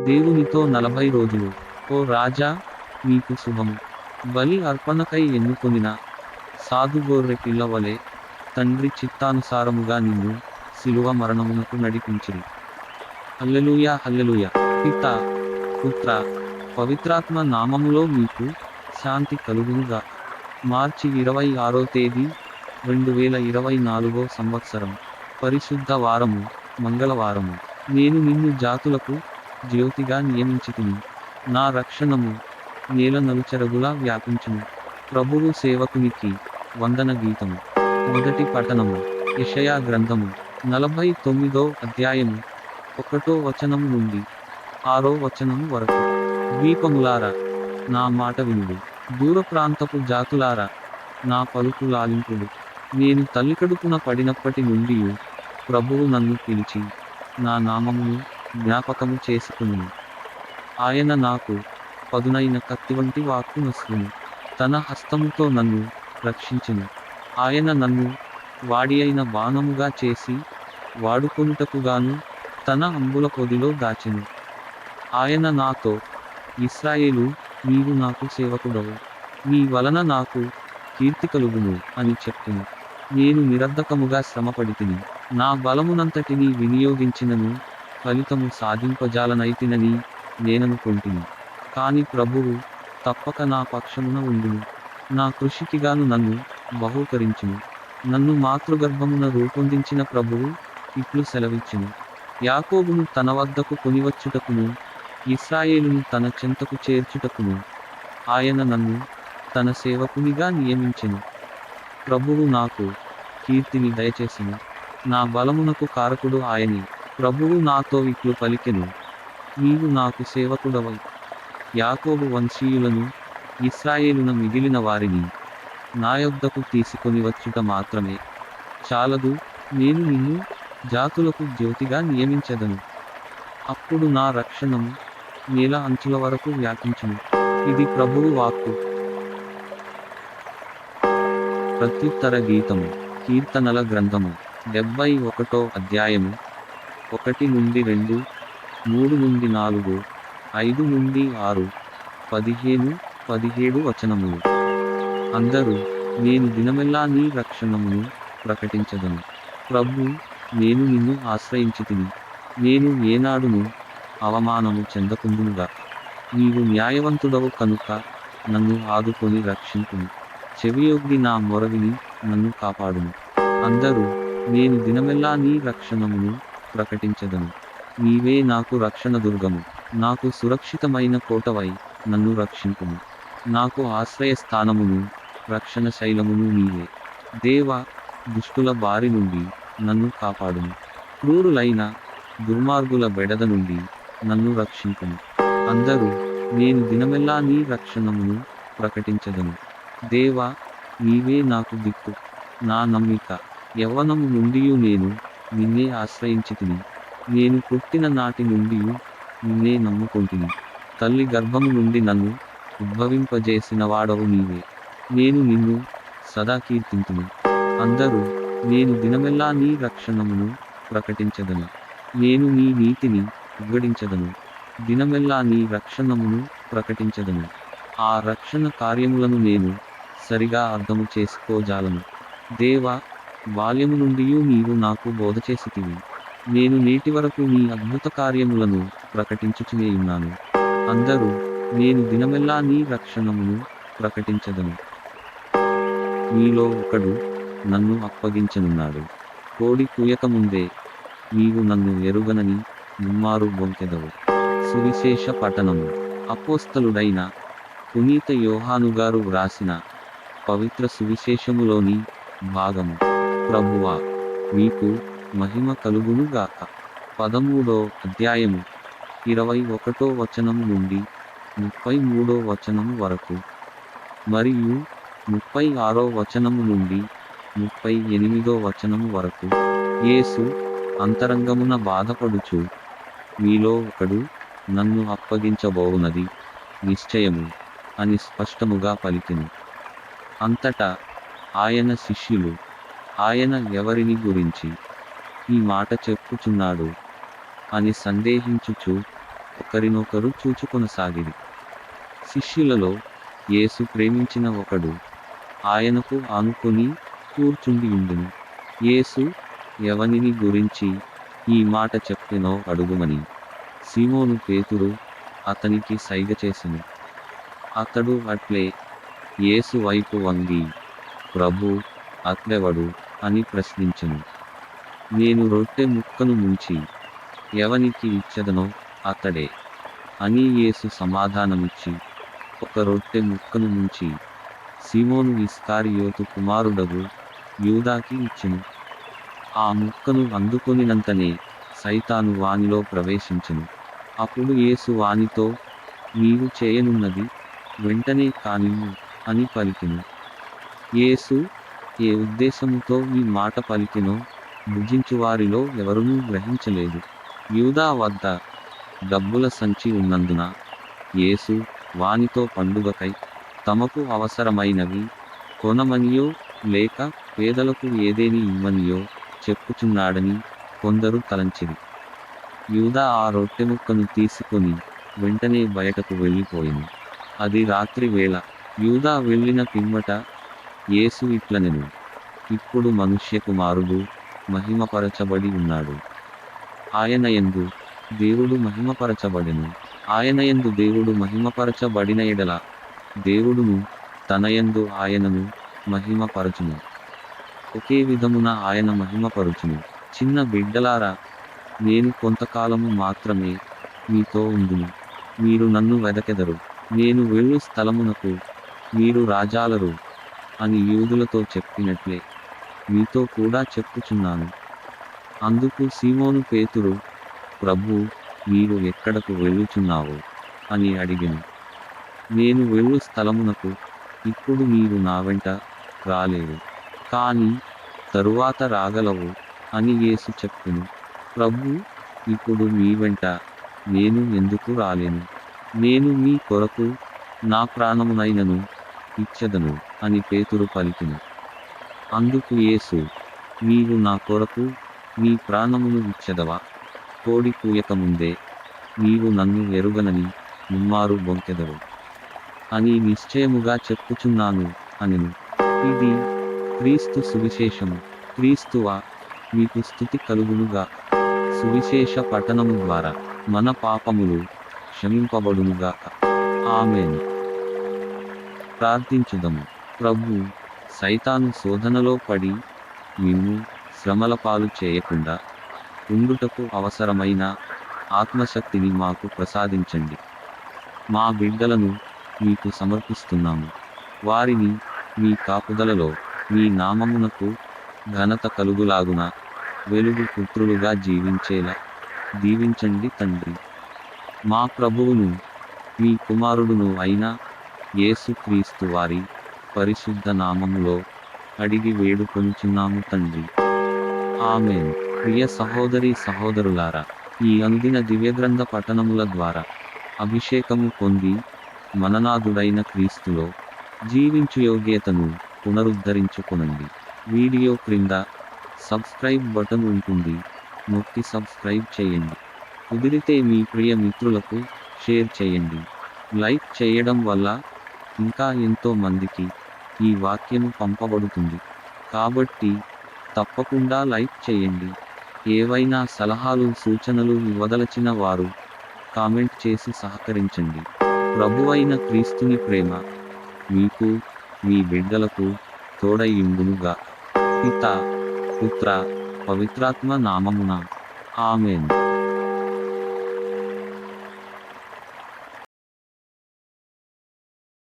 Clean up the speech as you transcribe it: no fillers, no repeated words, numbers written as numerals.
దేవునితో 40 రోజులు. ఓ రాజా, మీకు శుభము. బలి అర్పణకై ఎన్నుకొనిన సాధుగొర్రె పిల్లవలె తండ్రి చిత్తానుసారముగా నిన్ను శిలువ మరణమునకు నడిపించిరి. హల్లెలూయా హల్లెలూయా. పితా, పుత్ర, పవిత్రాత్మ నామములో మీకు శాంతి కలుగునుగా. మార్చి 26వ తేదీ 2024 సంవత్సరం. పరిశుద్ధ వారము, మంగళవారము. నేను నిన్ను జాతులకు జ్యోతిగా నియమించితిని. నా రక్షణము నేల నలుచెరగులా వ్యాపించును. ప్రభువు సేవకునికి వందన గీతము. మొదటి పఠనము యెషయా గ్రంథము 49వ అధ్యాయము 1వ వచనము నుండి 6వ వచనము వరకు. ద్వీపములారా, నా మాట వినుడు. దూర ప్రాంతపు జాతులారా, నా పలుకు లాలింపుడు. నేను తల్లికడుపున పడినప్పటి నుండి ప్రభువు నన్ను పిలిచి నా నామమును జ్ఞాపకము చేసుకును. ఆయన నాకు పదునైన కత్తివంటి వాక్కు నొసగును. తన హస్తముతో నన్ను రక్షించును. ఆయన నన్ను వాడి అయిన బాణముగా చేసి వాడుకొనుటకుగాను తన అంబుల పొదిలో దాచెను. ఆయన నాతో, ఇశ్రాయేలు, నీవు నాకు సేవకుడవు, నీ వలన నాకు కీర్తి కలుగును అని చెప్పెను. నేను నిరర్ధకముగా శ్రమపడితిని, నా బలమునంతటినీ వినియోగించినను ఫలితము సాధింపజాలనైతినని నేననుకొంటిని. కాని ప్రభువు తప్పక నా పక్షమున ఉండును. నా కృషికిగాను నన్ను బహూకరించును. నన్ను మాతృగర్భమున రూపొందించిన ప్రభువు ఇట్లు సెలవిచ్చును. యాకోబును తన వద్దకు కొనివచ్చుటకును, ఇశ్రాయేలును తన చెంతకు చేర్చుటకును ఆయన నన్ను తన సేవకునిగా నియమించెను. ప్రభువు నాకు కీర్తిని దయచేసెను. నా బలమునకు కారకుడు ఆయనే. ప్రభువు నాతో ఇట్లు పలికెను, నీవు నాకు సేవకుడవై యాకోబు వంశీయులను, ఇశ్రాయేలున మిగిలిన వారిని నా యొద్దకు తీసుకొని వచ్చుట మాత్రమే చాలదు, నేను నిన్ను జాతులకు జ్యోతిగా నియమించెదను. అప్పుడు నా రక్షణము నేల అంచుల వరకు వ్యాపించును. ఇది ప్రభువు వాక్కు. ప్రత్యుత్తర గీతము. కీర్తనల గ్రంథము 71వ అధ్యాయము 1 నుండి 2, 3 నుండి 4, 5 నుండి 6, 15, 17 వచనములు. అందరూ, నేను దినమెల్లా నీ రక్షణమును ప్రకటించదను. ప్రభూ, నేను నిన్ను ఆశ్రయించితిని. నేను ఏనాడును అవమానము చెందకుందునుగా. నీవు న్యాయవంతుడవు కనుక నన్ను ఆదుకొని రక్షింపుము. చెవియొగ్గి నా మొరవిని నన్ను కాపాడుము. అందరూ, నేను దినమెల్లా నీ రక్షణమును ప్రకటించదను. నీవే నాకు రక్షణ దుర్గము, నాకు సురక్షితమైన కోటవై నన్ను రక్షింపుము. నాకు ఆశ్రయస్థానమును రక్షణ శైలమును నీవే. దేవా, దుష్టుల బారి నుండి నన్ను కాపాడుము. క్రూరులైన దుర్మార్గుల బెడద నుండి నన్ను రక్షింపుము. అందరూ, నేను దినమెల్లా నీ రక్షణమును ప్రకటించదను. దేవా, నీవే నాకు దిక్కు, నా నమ్మిక. యవ్వనము నుండియు నేను నిన్నే ఆశ్రయించితిని. నేను పుట్టిన నాటి నుండి నిన్నే నమ్ముకొంటిని. తల్లి గర్భము నుండి నన్ను ఉద్భవింపజేసిన వాడవు నీవే. నేను నిన్ను సదా కీర్తింతును. అందరూ, నేను దినమెల్లా నీ రక్షణమును ప్రకటించదను. నేను నీ నీతిని ఉగ్గడించదను. దినమెల్లా నీ రక్షణమును ప్రకటించదను. ఆ రక్షణ కార్యములను నేను సరిగా అర్థము చేసుకోజాలను. దేవా, బాల్యము నుండి నీవు నాకు బోధ చేసితివి. నేను నేటి వరకు నీ అద్భుత కార్యములను ప్రకటించుచునేయున్నాను. అందరూ, నేను దినమెల్లా నీ రక్షణమును ప్రకటించదను. మీలో ఒకడు నన్ను అప్పగించనున్నాడు. కోడి కూయకముందే నీవు నన్ను ఎరుగనని ముమ్మారు బొంకెదవు. సువిశేష పఠనము. అపోస్తలుడైన పునీత యోహానుగారు వ్రాసిన పవిత్ర సువిశేషములోని భాగము. ప్రభువా, మీకు మహిమ కలుగునుగాక. 13వ అధ్యాయము 21వ వచనము నుండి 33వ వచనము వరకు మరియు 36వ వచనము నుండి 38వ వచనము వరకు. యేసు అంతరంగమున బాధపడుచు, మీలో ఒకడు నన్ను అప్పగించబోవునది నిశ్చయము అని స్పష్టముగా పలికెను. అంతటా ఆయన శిష్యులు, ఆయన ఎవరిని గురించి ఈ మాట చెప్పుచున్నాడు అని సందేహించుచు ఒక ఒకరినొకరు చూచుకొనసాగిరి. శిష్యులలో యేసు ప్రేమించిన ఒకడు ఆయనకు ఆనుకొని కూర్చుండియుండెను. యేసు ఎవనిని గురించి ఈ మాట చెప్పెనో అడుగుమని సీమోను పేతురు అతనికి సైగ చేసెను. అతడు అట్లే యేసు వైపు వంగి, ప్రభూ, అట్లెవడు అని ప్రశ్నించెను. నేను రొట్టె ముక్కను ముంచి ఎవనికి ఇచ్చెదనో అతడే అని యేసు సమాధానమిచ్చి, ఒక రొట్టె ముక్కను ముంచి సీమోను ఇస్కారియోతు కుమారుడగు యూదాకి ఇచ్చెను. ఆ ముక్కను అందుకొనినంతనే సైతాను వానిలో ప్రవేశించెను. అప్పుడు యేసు వానితో, నీవు చేయనున్నది వెంటనే కానిమ్ము అని పలికెను. యేసు ఏ ఉద్దేశముతో ఈ మాట పలికెనో భుజించువారిలో ఎవరునూ గ్రహించలేదు. యూదా వద్ద డబ్బుల సంచి ఉన్నందున యేసు వానితో పండుగకై తమకు అవసరమైనవి కొనమనియో లేక పేదలకు ఏదేని ఇవ్వనియో చెప్పుచున్నాడని కొందరు తలంచిరి. యూదా ఆ రొట్టె ముక్కను తీసుకొని వెంటనే బయటకు వెళ్ళిపోయింది. అది రాత్రి వేళ. యూదా వెళ్ళిన పిమ్మట యేసు ఇట్లనెను, ఇప్పుడు మనుష్య కుమారుడు మహిమపరచబడి ఉన్నాడు. ఆయనయందు దేవుడు మహిమపరచబడెను. ఆయనయందు దేవుడు మహిమపరచబడిన ఎడల దేవుడును తనయందు ఆయనను మహిమపరచును. ఒకే విధమున ఆయన మహిమపరచును. చిన్న బిడ్డలారా, నేను కొంతకాలము మాత్రమే మీతో ఉందును. మీరు నన్ను వెదకెదరు. నేను వెళ్ళు స్థలమునకు మీరు రాజాలరు అని యూదులతో చెప్పినట్లే మీతో కూడా చెప్పుచున్నాను. అందుకు సీమోను పేతురు, ప్రభూ, నీవు ఎక్కడకు వెళ్ళుచున్నావు అని అడిగెను. నేను వెళ్ళు స్థలమునకు ఇప్పుడు నీవు నా వెంట రాలేవు, కానీ తరువాత రాగలవు అని యేసు చెప్పెను. ప్రభూ, ఇప్పుడు మీ వెంట నేను ఎందుకు రాలేను? నేను మీ కొరకు నా ప్రాణమునైనను ఇచ్చెదను అని పేతురు పలికెను. అందుకు యేసు, నీవు నా కొరకు నీ ప్రాణమును ఇచ్చెదవా? కోడి కూయకముందే నీవు నన్ను ఎరుగనని ముమ్మారు బొంకెదవు అని నిశ్చయముగా చెప్పుచున్నాను అనెను. ఇది క్రీస్తు సువిశేషము. క్రీస్తువా, మీకు స్తుతి కలుగునుగా. సువిశేష పఠనము ద్వారా మన పాపములు క్షమింపబడునుగాక. ఆమేన్. ప్రార్థించుదము. ప్రభూ, సైతాను శోధనలో పడి మిమ్ము శ్రమల పాలు చేయకుండా ఉండుటకు అవసరమైన ఆత్మశక్తిని మాకు ప్రసాదించండి. మా బిడ్డలను మీకు సమర్పిస్తున్నాము. వారిని మీ కాపుదలలో మీ నామమునకు ఘనత కలుగులాగున వెలుగు పుత్రులుగా జీవించేలా దీవించండి తండ్రి. మా ప్రభువును మీ కుమారుడును అయిన యేసు క్రీస్తు వారి పరిశుద్ధ నామములో అడిగి వేడుకొనుచున్నాము తండ్రి. ఆమేన్. ప్రియ సహోదరి సహోదరులారా, ఈ అందిన దివ్యగ్రంథ పఠనముల ద్వారా అభిషేకము పొంది మననాథుడైన క్రీస్తులో జీవించు యోగ్యతను పునరుద్ధరించుకొనండి. వీడియో క్రింద సబ్స్క్రైబ్ బటన్ ఉంటుంది, నొక్కి సబ్స్క్రైబ్ చేయండి. కుదిరితే మీ ప్రియ మిత్రులకు షేర్ చేయండి. లైక్ చేయడం వల్ల ఇంకా ఎంతో మందికి ఈ వాక్యము పంపబడుతుంది. కాబట్టి తప్పకుండా లైక్ చేయండి. ఏవైనా సలహాలు సూచనలు ఇవ్వదలచిన వారు కామెంట్ చేసి సహకరించండి. ప్రభువైన క్రీస్తుని ప్రేమ మీకు మీ బిడ్డలకు తోడైయుండునుగా. పితా, పుత్ర, పవిత్రాత్మ నామమున. ఆమేన్.